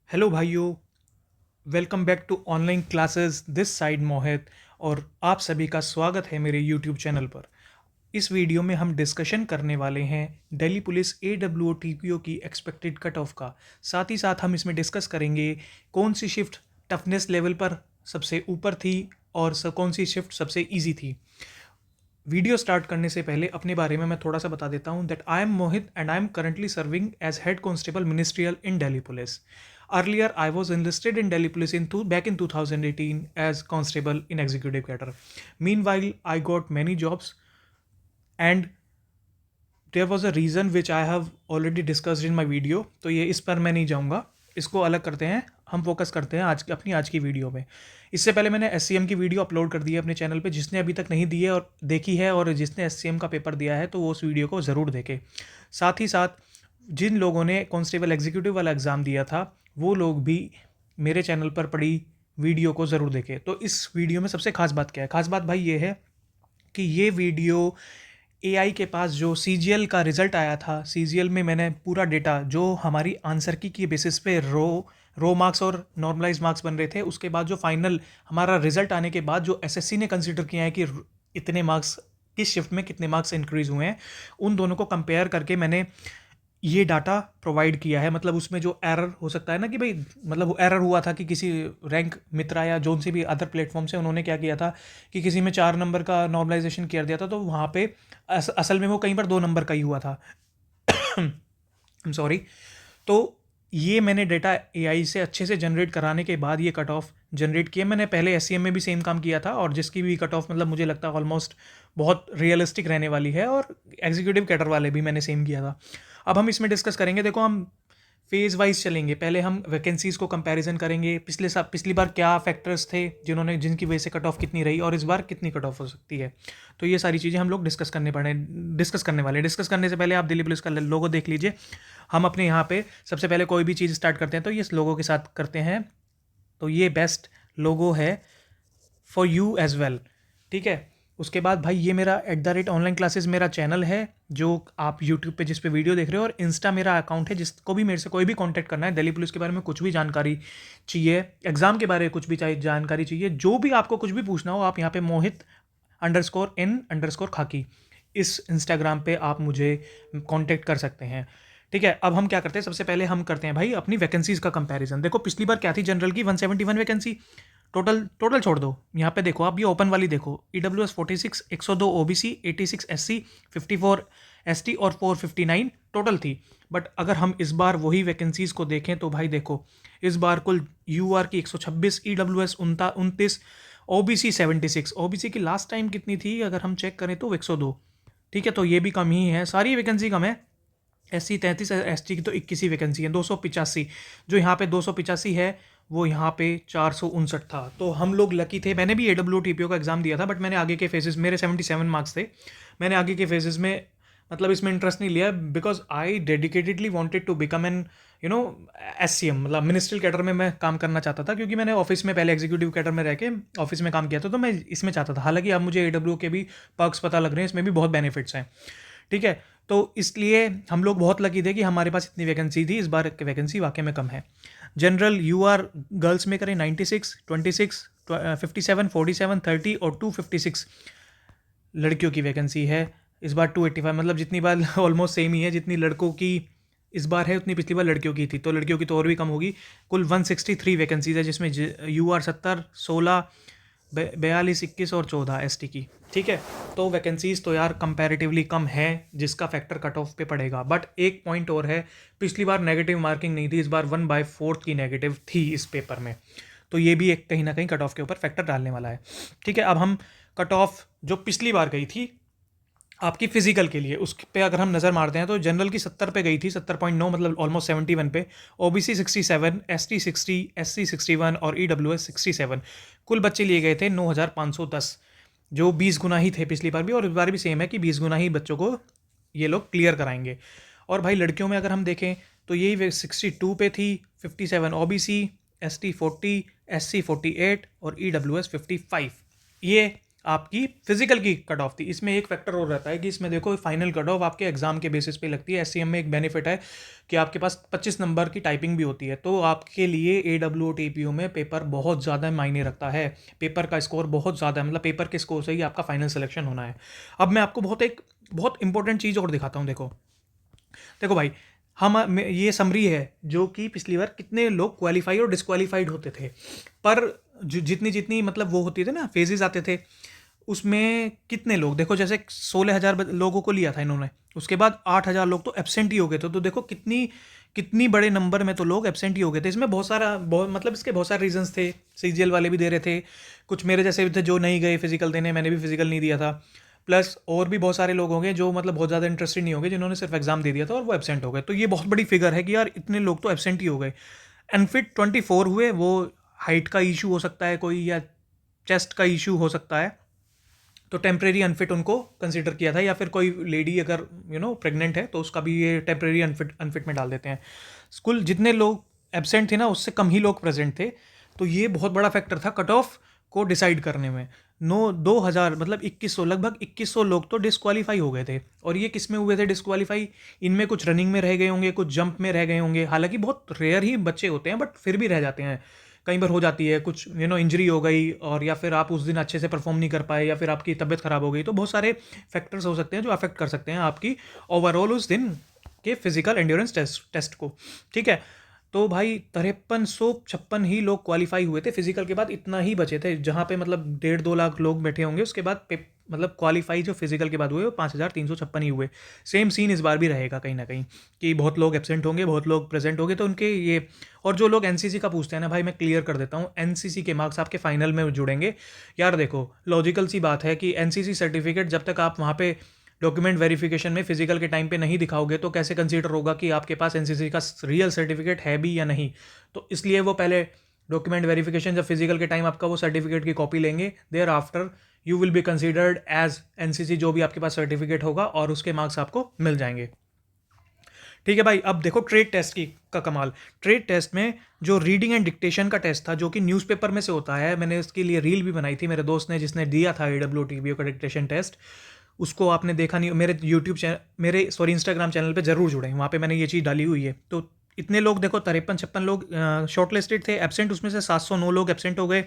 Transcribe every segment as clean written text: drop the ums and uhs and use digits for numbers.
Hello भाइयों, welcome back to online classes. This side Mohit और आप सभी का स्वागत है मेरे यूट्यूब चैनल पर। इस वीडियो में हम डिस्कशन करने वाले हैं दिल्ली पुलिस AWO TPO की एक्सपेक्टेड कट ऑफ का। साथ ही साथ हम इसमें डिस्कस करेंगे कौन सी शिफ्ट टफनेस लेवल पर सबसे ऊपर थी और कौन सी शिफ्ट सबसे ईजी थी। वीडियो स्टार्ट करने से पहले अपने बारे में मैं थोड़ा सा बता देता हूँ that I am Mohit and I am currently serving as head constable ministerial in Delhi police. Earlier, I was enlisted in Delhi Police back in 2018 as constable in executive cadre. Meanwhile, I got many jobs, and there was a reason which I have already discussed in my video. तो ये इस पर मैं नहीं जाऊँगा, इसको अलग करते हैं। हम फोकस करते हैं आज की वीडियो में। इससे पहले मैंने SCM की वीडियो अपलोड कर दी है अपने चैनल पे। जिसने अभी तक नहीं दी है और देखी है और जिसने SCM का पेपर दिया है तो वो उस वीडियो को ज़रूर देखे। साथ ही साथ जिन लोगों ने कांस्टेबल एग्जीक्यूटिव वाला एग्ज़ाम दिया था वो लोग भी मेरे चैनल पर पड़ी वीडियो को ज़रूर देखें। तो इस वीडियो में सबसे खास बात क्या है? खास बात भाई ये है कि ये वीडियो AI के पास जो CGL का रिज़ल्ट आया था, CGL में मैंने पूरा डेटा जो हमारी आंसर की बेसिस पे रो मार्क्स और नॉर्मलाइज मार्क्स बन रहे थे, उसके बाद जो फाइनल हमारा रिजल्ट आने के बाद जो SSC ने कंसिडर किया है कि इतने मार्क्स किस शिफ्ट में कितने मार्क्स इंक्रीज़ हुए हैं, उन दोनों को कंपेयर करके मैंने ये डाटा प्रोवाइड किया है। मतलब उसमें जो एरर हो सकता है ना कि भाई, मतलब एरर हुआ था कि किसी रैंक मित्रा या जोन से भी अदर प्लेटफॉर्म से उन्होंने क्या किया था कि किसी में 4 नंबर का नॉर्मलाइजेशन कर दिया था, तो वहाँ पे असल में वो कहीं पर 2 नंबर का ही हुआ था। I'm sorry. तो ये मैंने डेटा AI से अच्छे से जनरेट कराने के बाद ये कट ऑफ जनरेट किए। मैंने पहले SCM में भी सेम काम किया था और जिसकी भी कट ऑफ मतलब मुझे लगता है ऑलमोस्ट बहुत रियलिस्टिक रहने वाली है, और एग्जीक्यूटिव कैडर वाले भी मैंने सेम किया था। अब हम इसमें डिस्कस करेंगे। देखो, हम फेज़ वाइज चलेंगे। पहले हम वैकेंसीज़ को कंपैरिजन करेंगे, पिछली बार क्या फैक्टर्स थे जिनकी वजह से कट ऑफ कितनी रही और इस बार कितनी कट ऑफ हो सकती है। तो ये सारी चीज़ें हम लोग डिस्कस करने वाले। डिस्कस करने से पहले आप दिल्ली पुलिस का लोगो देख लीजिए। हम अपने यहाँ पे सबसे पहले कोई भी चीज़ स्टार्ट करते हैं तो ये इस लोगो के साथ करते हैं। तो ये बेस्ट लोगो है फॉर यू एज़ वेल, ठीक है। उसके बाद भाई ये मेरा @ऑनलाइन क्लासेस मेरा चैनल है जो आप यूट्यूब पे जिस पे वीडियो देख रहे हो, और इंस्टा मेरा अकाउंट है। जिसको भी मेरे से कोई भी कांटेक्ट करना है, दिल्ली पुलिस के बारे में कुछ भी जानकारी चाहिए, एग्ज़ाम के बारे में कुछ भी चाहिए जानकारी चाहिए, जो भी आपको कुछ भी पूछना हो, आप यहाँ पे Mohit_N_खाकी इस इंस्टाग्राम पे आप मुझे कांटेक्ट कर सकते हैं, ठीक है। अब हम क्या करते हैं, सबसे पहले हम करते हैं भाई अपनी वैकेंसीज़ का कंपैरिजन। देखो पिछली बार क्या थी, जनरल की 171 वैकेंसी। टोटल टोटल छोड़ दो, यहाँ पे देखो, आप ये ओपन वाली देखो। EWS 46, 102 OBC, 86 SC, 54 ST और 459 टोटल थी। बट अगर हम इस बार वही वैकेंसीज़ को देखें तो भाई देखो, इस बार कुल UR की 126, EWS 29, OBC 76। OBC की लास्ट टाइम कितनी थी अगर हम चेक करें तो 102, ठीक है। तो ये भी कम ही है, सारी वैकेंसी कम है। SC 33, ST की तो 21 ही वैकेंसी है। 285 जो यहाँ पे 285 है, वो यहाँ पे 459 था। तो हम लोग लकी थे। मैंने भी AWO TPO का एग्ज़ाम दिया था, बट मैंने आगे के फेजेस, मेरे 77 मार्क्स थे। मैंने आगे के फेजेस में मतलब इसमें इंटरेस्ट नहीं लिया, because I dedicatedly wanted to become an SCM, मतलब मिनिस्ट्रियल कैडर में मैं काम करना चाहता था, क्योंकि मैंने ऑफिस में पहले एग्जीक्यूटिव कैडर में रह के ऑफिस में काम किया था, तो मैं इसमें चाहता था। हालांकि अब मुझे AWO के भी पर्क्स पता लग रहे हैं, इसमें भी बहुत बेनिफिट्स हैं, ठीक है। तो इसलिए हम लोग बहुत लकी थे कि हमारे पास इतनी वैकेंसी थी। इस बार की वैकेंसी वाकई में कम है। जनरल UR गर्ल्स में करें 96, 26, 57, 47, 30 और 256 लड़कियों की वैकेंसी है। इस बार 285, मतलब जितनी बार ऑलमोस्ट सेम ही है। जितनी लड़कों की इस बार है उतनी पिछली बार लड़कियों की थी, तो लड़कियों की तो और भी कम होगी। कुल 163 वैकेंसीज है, जिसमें UR 70, 16, 42, 21 और 14 ST की, ठीक है। तो वैकेंसीज तो यार कंपैरेटिवली कम है, जिसका फैक्टर कट ऑफ पे पड़ेगा। बट एक पॉइंट और है, पिछली बार नेगेटिव मार्किंग नहीं थी, इस बार 1/4 की नेगेटिव थी इस पेपर में। तो ये भी एक कहीं ना कहीं कट ऑफ के ऊपर फैक्टर डालने वाला है, ठीक है। अब हम कट ऑफ जो पिछली बार गई थी आपकी फिजिकल के लिए, उस पे अगर हम नज़र मारते हैं तो जनरल की 70 पे गई थी, 70.9, मतलब ऑलमोस्ट 71 पे। OBC 67, ST 60, SC 61 और EWS 67। कुल बच्चे लिए गए थे 9,510, जो 20 गुना ही थे पिछली बार भी, और इस बार भी सेम है कि 20 गुना ही बच्चों को ये लोग क्लियर कराएंगे। और भाई लड़कियों में अगर हम देखें तो यही 62 पे थी, 57 OBC, ST 40, SC 48 और EWS 55। ये आपकी फिजिकल की कट ऑफ थी। इसमें एक फैक्टर और रहता है कि इसमें देखो फाइनल कट ऑफ आपके एग्जाम के बेसिस पे लगती है। एससीएम में एक बेनिफिट है कि आपके पास 25 नंबर की टाइपिंग भी होती है, तो आपके लिए एडब्ल्यू टीपीयू में पेपर बहुत ज़्यादा मायने रखता है। पेपर का स्कोर बहुत ज़्यादा है, मतलब पेपर के स्कोर से ही आपका फाइनल सिलेक्शन होना है। अब मैं आपको बहुत इंपॉर्टेंट चीज़ और दिखाता हूँ। देखो देखो भाई, ये समरी है जो कि पिछली बार कितने लोग क्वालिफाई और डिस्क्वालीफाइड होते थे, पर जितनी जितनी मतलब वो होती थे ना, फेजेस आते थे, उसमें कितने लोग, देखो जैसे 16,000 लोगों को लिया था इन्होंने, उसके बाद 8,000 लोग तो एब्सेंट ही हो गए थे। तो देखो कितनी कितनी बड़े नंबर में तो लोग एब्सेंट ही हो गए थे। इसमें मतलब इसके बहुत सारे रीजंस थे। सीजीएल वाले भी दे रहे थे, कुछ मेरे जैसे भी थे जो नहीं गए फिजिकल देने, मैंने भी फिजिकल नहीं दिया था। प्लस और भी बहुत सारे लोग होंगे जो मतलब बहुत ज़्यादा इंटरेस्टेड नहीं होंगे, जिन्होंने सिर्फ एग्जाम दे दिया था और वो एब्सेंट हो गए। तो ये बहुत बड़ी फिगर है कि यार इतने लोग तो एब्सेंट ही हो गए। अनफिट 24 हुए, वो हाइट का इशू हो सकता है कोई, या चेस्ट का इशू हो सकता है, तो टेम्प्रेरी अनफिट उनको कंसिडर किया था। या फिर कोई लेडी अगर प्रेग्नेंट है तो उसका भी ये टेम्प्रेरी अनफिट अनफिट में डाल देते हैं। कुल जितने लोग एब्सेंट थे ना, उससे कम ही लोग प्रेजेंट थे। तो ये बहुत बड़ा फैक्टर था कट ऑफ को डिसाइड करने में। 2,000 मतलब 2100, लगभग 2100 लोग तो डिस्क्वालीफाई हो गए थे। और ये किस में हुए थे डिस्क्वालीफाई? इनमें कुछ रनिंग में रह गए होंगे, कुछ जंप में रह गए होंगे। हालांकि बहुत रेयर ही बच्चे होते हैं, बट फिर भी रह जाते हैं। कई बार हो जाती है कुछ इंजरी हो गई, और या फिर आप उस दिन अच्छे से परफॉर्म नहीं कर पाए, या फिर आपकी तबीयत खराब हो गई। तो बहुत सारे फैक्टर्स हो सकते हैं जो अफेक्ट कर सकते हैं आपकी ओवरऑल उस दिन के फिजिकल एंड्योरेंस टेस्ट को। ठीक है, तो भाई 5356 ही लोग क्वालिफाई हुए थे। फिजिकल के बाद इतना ही बचे थे, जहाँ पे मतलब 1.5-2 लाख लोग बैठे होंगे। उसके बाद मतलब क्वालिफाई जो फिजिकल के बाद हुए वो 5,356 ही हुए। सेम सीन इस बार भी रहेगा कहीं ना कहीं, कि बहुत लोग एब्सेंट होंगे, बहुत लोग प्रेजेंट होंगे। तो उनके ये, और जो लोग एनसीसी का पूछते हैं ना भाई, मैं क्लियर कर देता हूँ, एनसीसी के मार्क्स आपके फाइनल में जुड़ेंगे। यार देखो, लॉजिकल सी बात है कि एनसीसी सर्टिफिकेट जब तक आप वहाँ पे डॉक्यूमेंट वेरिफिकेशन में फिजिकल के टाइम पे नहीं दिखाओगे, तो कैसे कंसीडर होगा कि आपके पास एनसीसी का रियल सर्टिफिकेट है भी या नहीं। तो इसलिए वो पहले डॉक्यूमेंट वेरिफिकेशन, जब फिजिकल के टाइम आपका वो सर्टिफिकेट की कॉपी लेंगे, thereafter you will be considered as NCC, जो भी आपके पास सर्टिफिकेट होगा, और उसके मार्क्स आपको मिल जाएंगे। ठीक है भाई, अब देखो ट्रेड टेस्ट की का कमाल। ट्रेड टेस्ट में जो रीडिंग एंड डिक्टेशन का टेस्ट था, जो कि न्यूज़पेपर में से होता है, मैंने उसके लिए रील भी बनाई थी, मेरे दोस्त ने जिसने दिया था AWTBO का डिक्टेशन टेस्ट, उसको आपने देखा नहीं, मेरे यूट्यूब चैनल, इंस्टाग्राम चैनल पे जरूर जुड़े, वहाँ पे मैंने ये चीज़ डाली हुई है। तो इतने लोग देखो, 53-56 लोग शॉर्ट लिस्टेड थे। एब्सेंट उसमें से 709 लोग एब्सेंट हो गए।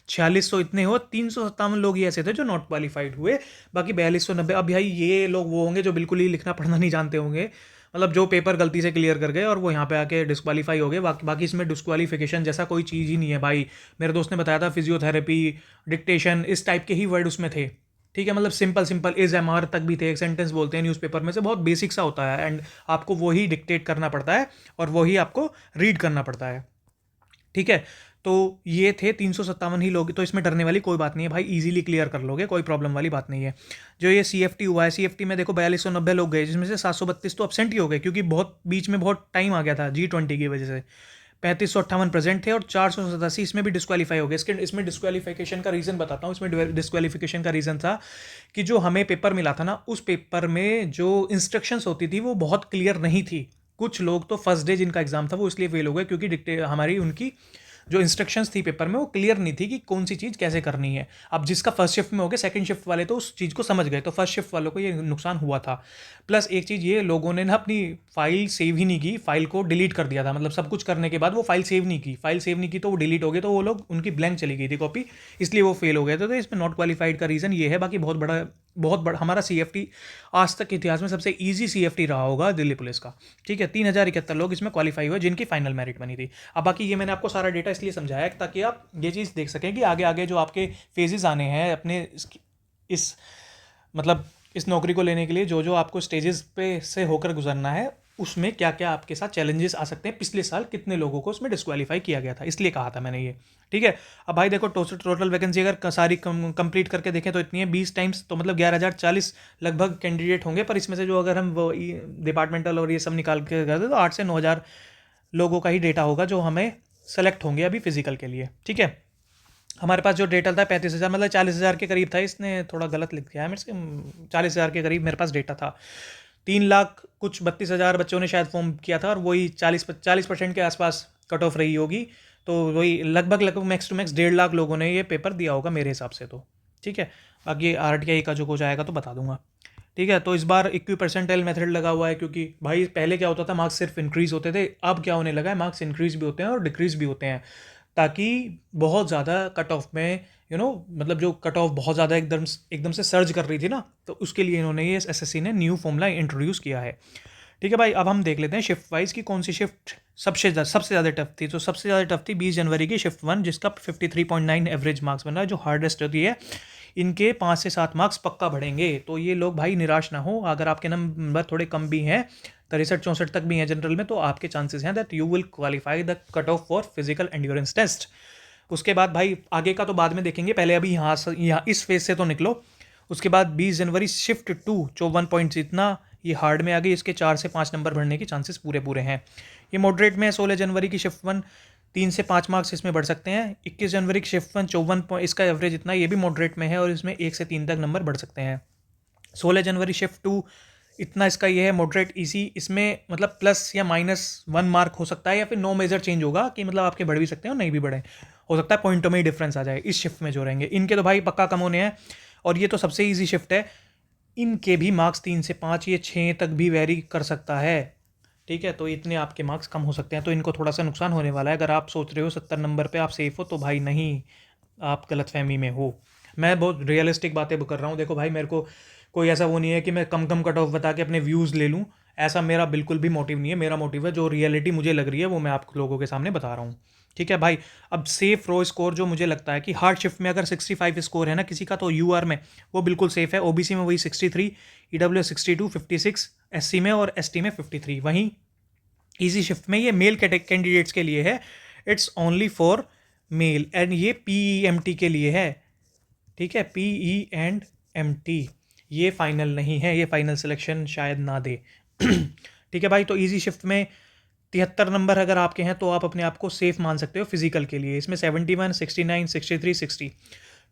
4600 इतने हो, 357 लोग ही ऐसे थे जो नॉट क्वालिफाइड हुए। बाकी 4290। अब भाई ये लोग वो होंगे जो बिल्कुल ही लिखना पढ़ना नहीं जानते होंगे, मतलब जो पेपर गलती से क्लियर कर गए और वो यहाँ पे आके डिस्क्वालीफाई हो गए। बाकी इसमें डिस्क्वालीफिकेशन जैसा कोई चीज़ ही नहीं है भाई। मेरे दोस्त ने बताया था फिजियोथेरेपी, डिक्टेशन, इस टाइप के ही वर्ड उसमें थे। ठीक है, मतलब simple simple is M R तक भी थे। एक सेंटेंस बोलते हैं न्यूज़पेपर में से, बहुत बेसिक सा होता है, एंड आपको वही डिक्टेट करना पड़ता है और वही आपको रीड करना पड़ता है। ठीक है, तो ये थे 357 ही लोग। तो इसमें डरने वाली कोई बात नहीं है भाई, इजीली क्लियर कर लोगे, कोई प्रॉब्लम वाली बात नहीं है। जो ये सीएफटी हुआ है, सीएफटी में देखो 4290 लोग गए, जिसमें से 732 तो अपसेंट ही हो गए, क्योंकि बहुत बीच में बहुत टाइम आ गया था G20 की वजह से। 3558 प्रेजेंट थे और 487 इसमें भी डिस्क्वालीफाई हो गए। इसमें डिस्क्वालीफिकेशन का रीज़न बताता हूँ। इसमें डिस्क्वालीफिकेशन का रीज़न था कि जो हमें पेपर मिला था ना, उस पेपर में जो इंस्ट्रक्शंस होती थी वो बहुत क्लियर नहीं थी। कुछ लोग तो फर्स्ट डे जिनका एग्जाम था वो इसलिए फेल हो गए क्योंकि हमारी उनकी जो इंस्ट्रक्शंस थी पेपर में वो क्लियर नहीं थी कि कौन सी चीज़ कैसे करनी है। अब जिसका फर्स्ट शिफ्ट में हो गया, सेकंड शिफ्ट वाले तो उस चीज़ को समझ गए, तो फर्स्ट शिफ्ट वालों को ये नुकसान हुआ था। प्लस एक चीज़ ये, लोगों ने ना अपनी फाइल सेव ही नहीं की, फाइल को डिलीट कर दिया था। मतलब सब कुछ करने के बाद वो फाइल सेव नहीं की, तो वो डिलीट हो गई, तो वो लोग, उनकी ब्लैंक चली गई थी कॉपी, इसलिए वो फेल हो गए थे। तो इसमें नॉट क्वालिफाइड का रीज़न ये है। बाकी बहुत बड़ा हमारा सीएफटी आज तक के इतिहास में सबसे ईजी सीएफटी रहा होगा दिल्ली पुलिस का। ठीक है, 3071 लोग इसमें क्वालिफाई हुए जिनकी फाइनल मेरिट बनी थी। अब बाकी ये मैंने आपको सारा डेटा इसलिए समझाया ताकि आप ये चीज़ देख सकें कि आगे आगे जो आपके फेजेस आने हैं अपने इस मतलब इस नौकरी को लेने के लिए, जो जो आपको स्टेजेस पे से होकर गुजरना है, उसमें क्या क्या आपके साथ चैलेंजेस आ सकते हैं। पिछले साल कितने लोगों को उसमें डिस्क्वालीफाई किया गया था, इसलिए कहा था मैंने ये। ठीक है, अब भाई देखो टोटल वैकेंसी अगर सारी कंप्लीट करके देखें तो इतनी है 20 टाइम्स, तो मतलब 11,040 लगभग कैंडिडेट होंगे। पर इसमें से जो अगर हम वो डिपार्टमेंटल और ये सब निकाल के करते तो 8 से 9,000 लोगों का ही डेटा होगा जो हमें सेलेक्ट होंगे अभी फिजिकल के लिए। ठीक है, हमारे पास जो डेटा था 35,000, मतलब 40,000 के करीब था। इसने थोड़ा गलत लिख दिया है मेरे से, 40,000 के करीब मेरे पास डेटा था। 3 लाख कुछ 32,000 बच्चों ने शायद फॉर्म किया था, और वही 40% के आसपास कट ऑफ रही होगी। तो वही लगभग मैक्स टू मैक्स 1.5 लाख लोगों ने ये पेपर दिया होगा मेरे हिसाब से तो। ठीक है, बाकी RTI का जो कुछ आएगा तो बता दूंगा। ठीक है, तो इस बार इक्वी परसेंटाइल मेथड लगा हुआ है, क्योंकि भाई पहले क्या होता था, मार्क्स सिर्फ इंक्रीज़ होते थे, अब क्या होने लगा है, मार्क्स इंक्रीज़ भी होते हैं और डिक्रीज़ भी होते हैं, ताकि बहुत ज़्यादा कट ऑफ में मतलब जो कट ऑफ बहुत ज़्यादा एकदम एकदम से सर्ज कर रही थी ना, तो उसके लिए इन्होंने ये SSC ने न्यू फॉर्मूला इंट्रोड्यूस किया है। ठीक है भाई, अब हम देख लेते हैं शिफ्ट वाइज की कौन सी शिफ्ट सबसे ज़्यादा टफ थी। तो सबसे ज़्यादा टफ थी 20 जनवरी की शिफ्ट 1, जिसका 53.9 एवरेज मार्क्स बना है, जो हार्डेस्ट होती है। इनके 5 से 7 मार्क्स पक्का बढ़ेंगे, तो ये लोग भाई निराश ना हो। अगर आपके नंबर थोड़े कम भी हैं, 63-64 तक भी हैं जनरल में, तो आपके चांसेस हैं that you will qualify the cut off for physical endurance test. उसके बाद भाई आगे का तो बाद में देखेंगे, पहले अभी यहाँ इस फेज से तो निकलो। उसके बाद 20 जनवरी शिफ्ट 2 54 पॉइंट्स, इतना ये हार्ड में आ गई, इसके 4 से 5 नंबर बढ़ने के चांसेस पूरे पूरे हैं। ये मॉडरेट में है। 16 जनवरी की शिफ्ट 1 3 से 5 मार्क्स इसमें बढ़ सकते हैं। 21 जनवरी की शिफ्ट 1 54 पॉइंट, इसका एवरेज इतना, ये भी मॉडरेट में है और इसमें 1 से 3 तक नंबर बढ़ सकते हैं। 16 जनवरी शिफ्ट 2 इतना, इसका ये है मॉडरेट इजी, इसमें मतलब प्लस या -1 मार्क हो सकता है, या फिर नो मेजर चेंज होगा कि मतलब आपके बढ़ भी सकते हैं और नहीं भी बढ़े, हो सकता है पॉइंटों में ही डिफरेंस आ जाए इस शिफ्ट में जो रहेंगे। इनके तो भाई पक्का कम होने हैं, और ये तो सबसे ईजी शिफ्ट है। इनके भी मार्क्स 3 से 5, ये 6 तक भी वेरी कर सकता है। ठीक है, तो इतने आपके मार्क्स कम हो सकते हैं, तो इनको थोड़ा सा नुकसान होने वाला है। अगर आप सोच रहे हो 70 नंबर पे आप सेफ हो, तो भाई नहीं, आप गलतफहमी में हो। मैं बहुत रियलिस्टिक बातें कर रहा हूँ। देखो भाई, मेरे को कोई ऐसा वो नहीं है कि मैं कम कम कट ऑफ बता के अपने व्यूज़ ले लूँ, ऐसा मेरा बिल्कुल भी मोटिव नहीं है। मेरा मोटिव है, जो रियलिटी मुझे लग रही है वो मैं आप लोगों के सामने बता रहा हूँ। ठीक है भाई, अब सेफ रो स्कोर जो मुझे लगता है कि हार्ड शिफ्ट में अगर 65 स्कोर है ना किसी का, तो UR में वो बिल्कुल सेफ है। OBC में वही 63, EWS 62, 56, SC में और ST में 53। वहीं ईजी शिफ्ट में ये मेल कैंडिडेट्स के लिए है, it's only for male, and ये PEMT के लिए है। ठीक है, PEMT, ये फाइनल नहीं है, ये फाइनल सिलेक्शन शायद ना दे। ठीक है भाई, तो इजी शिफ्ट में 73 नंबर अगर आपके हैं तो आप अपने आप को सेफ मान सकते हो फिजिकल के लिए। इसमें 71, 69, 63, 60।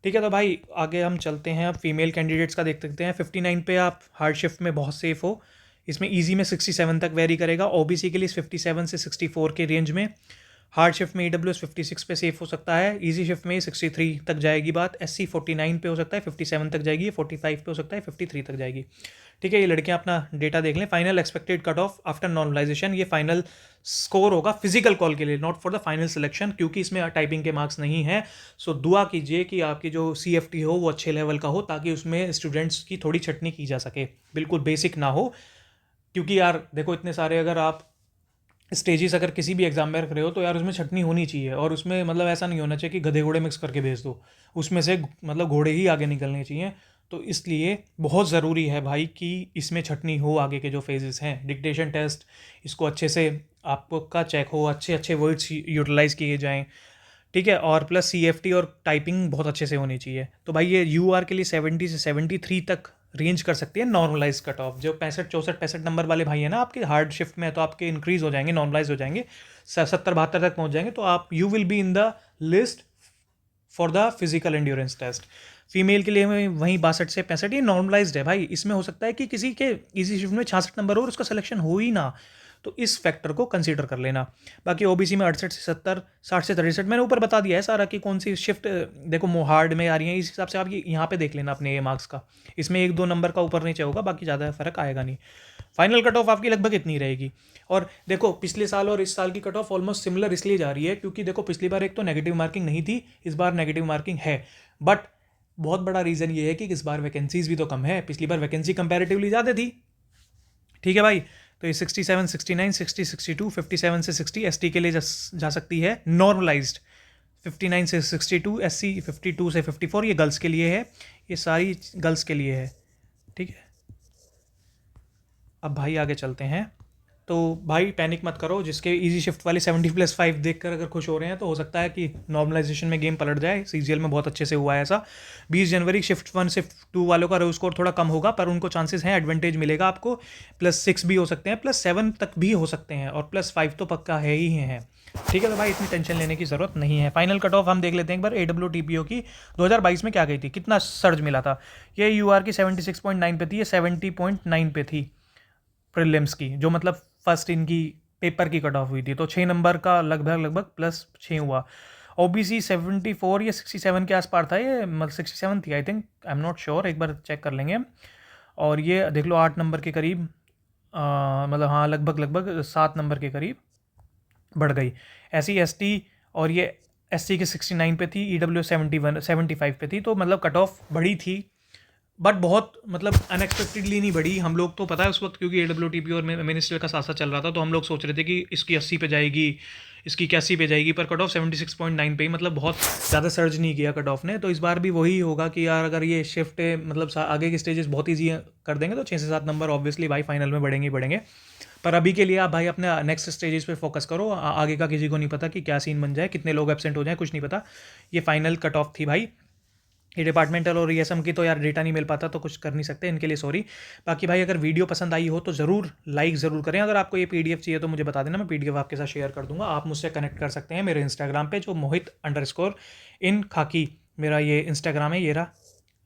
ठीक है, तो भाई आगे हम चलते हैं। अब फीमेल कैंडिडेट्स का देख सकते हैं। 59 पे आप हार्ड शिफ्ट में बहुत सेफ हो। इसमें इजी में 67 तक वेरी करेगा। OBC के लिए 57 से 64 के रेंज में। हार्ड शिफ्ट में EWS 56 पे सेफ हो सकता है। इजी शिफ्ट में 63 तक जाएगी बात। SC 49 पे हो सकता है, 57 तक जाएगी। 45 पे हो सकता है, 53 तक जाएगी। ठीक है, ये लड़कियां अपना डेटा देख लें। Final expected cut off after normalisation, ये फाइनल स्कोर होगा फिजिकल कॉल के लिए, not for the final selection, क्योंकि इसमें टाइपिंग के मार्क्स नहीं है। सो दुआ कीजिए कि आपकी जो CFT हो वो अच्छे लेवल का हो, ताकि उसमें स्टूडेंट्स की थोड़ी छटनी की जा सके, बिल्कुल बेसिक ना हो। क्योंकि यार देखो, इतने सारे अगर आप स्टेजेस अगर किसी भी एग्जाम में रख रहे हो, तो यार उसमें छटनी होनी चाहिए, और उसमें मतलब ऐसा नहीं होना चाहिए कि गधे घोड़े मिक्स करके भेज दो, उसमें से मतलब घोड़े ही आगे निकलने चाहिए। तो इसलिए बहुत ज़रूरी है भाई कि इसमें छटनी हो आगे के जो फेजेस हैं। डिक्टेशन टेस्ट, इसको अच्छे से आपका चेक हो, अच्छे अच्छे वर्ड्स यूटिलाइज़ किए जाएँ। ठीक है, और प्लस CFT और टाइपिंग बहुत अच्छे से होनी चाहिए। तो भाई ये UR के लिए 70 से 73 तक रेंज कर सकती है नॉर्मलाइज कट ऑफ। जो 65, 64, 65 नंबर वाले भाई है ना आपके हार्ड शिफ्ट में, तो आपके इंक्रीज हो जाएंगे, नॉर्मलाइज हो जाएंगे, 70, 72 तक पहुंच जाएंगे, तो आप you will be in the list for the physical endurance test. Female के लिए वहीं 62 से 65, ये नॉर्मलाइज्ड है भाई। इसमें हो सकता है कि किसी के इजी शिफ्ट में 66 नंबर हो और उसका सिलेक्शन हो ही ना, तो इस फैक्टर को कंसीडर कर लेना। बाकी OBC में 68 से 70, 60 से 63 मैंने ऊपर बता दिया है सारा कि कौन सी शिफ्ट देखो हार्ड में आ रही है। इस हिसाब से आप ये यहाँ पे देख लेना अपने ये मार्क्स का, इसमें 1-2 नंबर का ऊपर नीचे होगा, बाकी ज़्यादा फर्क आएगा नहीं। फाइनल कट ऑफ आपकी लगभग इतनी रहेगी। और देखो पिछले साल और इस साल की कट ऑफ ऑलमोस्ट सिमिलर इसलिए जा रही है क्योंकि देखो पिछली बार एक तो नेगेटिव मार्किंग नहीं थी, इस बार नेगेटिव मार्किंग है। बट बहुत बड़ा रीज़न ये है कि इस बार वैकेंसीज भी तो कम है, पिछली बार वैकेंसी कंपैरेटिवली ज़्यादा थी। ठीक है भाई, तो ये 67, 69, 60, 62, 57 से 60 ST के लिए जा सकती है नॉर्मलाइज्ड। 59 से 62 SC, 52 से 54 ये गर्ल्स के लिए है, ये सारी गर्ल्स के लिए है। ठीक है, अब भाई आगे चलते हैं। तो भाई पैनिक मत करो, जिसके इजी शिफ्ट वाली 70+5 देखकर अगर खुश हो रहे हैं, तो हो सकता है कि नॉर्मलाइजेशन में गेम पलट जाए। CGL में बहुत अच्छे से हुआ है ऐसा। 20 जनवरी शिफ्ट 1 शिफ्ट 2 वालों का रो स्कोर थोड़ा कम होगा, पर उनको चांसेस हैं, एडवांटेज मिलेगा आपको। +6 भी हो सकते हैं, +7 तक भी हो सकते हैं, और +5 तो पक्का है ही है। ठीक है, तो भाई इतनी टेंशन लेने की ज़रूरत नहीं है। फाइनल कट ऑफ हम देख लेते हैं एक बार। AWTPO की 2022 में क्या गई थी, कितना सर्ज मिला था। ये UR की 76.9 पे थी, ये 70.9 पे थी प्रीलिम्स की, जो मतलब फर्स्ट इनकी पेपर की कट ऑफ हुई थी। तो 6 नंबर का लगभग +6 हुआ। OBC 74 या 67 के आसपास था ये, मतलब 67 थी I think, I am not sure, एक बार चेक कर लेंगे। और ये देख लो 8 नंबर के करीब, मतलब हाँ लगभग 7 नंबर के करीब बढ़ गई। SC ST और ये SC के 69 पे थी, EW 75 पे थी, तो मतलब कट ऑफ बढ़ी थी, बट बहुत मतलब अनएक्सपेक्टेडली नहीं बढ़ी। हम लोग तो पता है उस वक्त, क्योंकि AWTP और मिनिस्टर का साथ साथ चल रहा था, तो हम लोग सोच रहे थे कि इसकी 80 पे जाएगी, इसकी 81 पे जाएगी, पर कट ऑफ 76.9 पे ही, मतलब बहुत ज़्यादा सर्ज नहीं किया कट ऑफ ने। तो इस बार भी वही होगा कि यार अगर ये शिफ्ट मतलब आगे के स्टेजेस बहुत ईजी कर देंगे तो 6 से 7 नंबर ऑब्वियसली भाई फाइनल में बढ़ेंगे ही बढ़ेंगे। पर अभी के लिए आप भाई अपने नेक्स्ट स्टेजेस पे फोकस करो, आगे का किसी को नहीं पता कि क्या सीन बन जाए, कितने लोग एब्सेंट हो जाए, कुछ नहीं पता। ये फाइनल कट ऑफ थी भाई। ये डिपार्टमेंटल और ESM की तो यार डेटा नहीं मिल पाता, तो कुछ कर नहीं सकते, इनके लिए सॉरी। बाकी भाई अगर वीडियो पसंद आई हो तो ज़रूर लाइक ज़रूर करें। अगर आपको ये PDF चाहिए तो मुझे बता देना, मैं PDF आपके साथ शेयर कर दूंगा। आप मुझसे कनेक्ट कर सकते हैं मेरे इंस्टाग्राम पे, जो मोहित_इन खाकी मेरा ये इंस्टाग्राम है, ये रहा,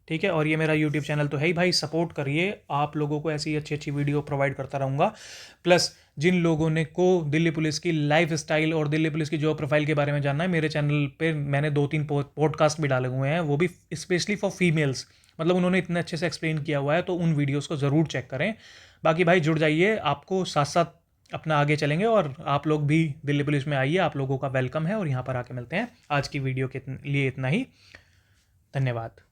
ठीक है। और ये मेरा यूट्यूब चैनल तो है ही भाई, सपोर्ट करिए, आप लोगों को ऐसी अच्छी अच्छी वीडियो प्रोवाइड करता रहूँगा। प्लस जिन लोगों ने को दिल्ली पुलिस की लाइफ स्टाइल और दिल्ली पुलिस की जॉब प्रोफाइल के बारे में जानना है, मेरे चैनल पे मैंने 2-3 पॉडकास्ट भी डाले हुए हैं, वो भी स्पेशली फॉर फीमेल्स, मतलब उन्होंने इतने अच्छे से एक्सप्लेन किया हुआ है, तो उन वीडियोज़ को ज़रूर चेक करें। बाकी भाई जुड़ जाइए, आपको साथ साथ अपना आगे चलेंगे, और आप लोग भी दिल्ली पुलिस में आइए, आप लोगों का वेलकम है, और यहाँ पर आके मिलते हैं। आज की वीडियो के लिए इतना ही, धन्यवाद।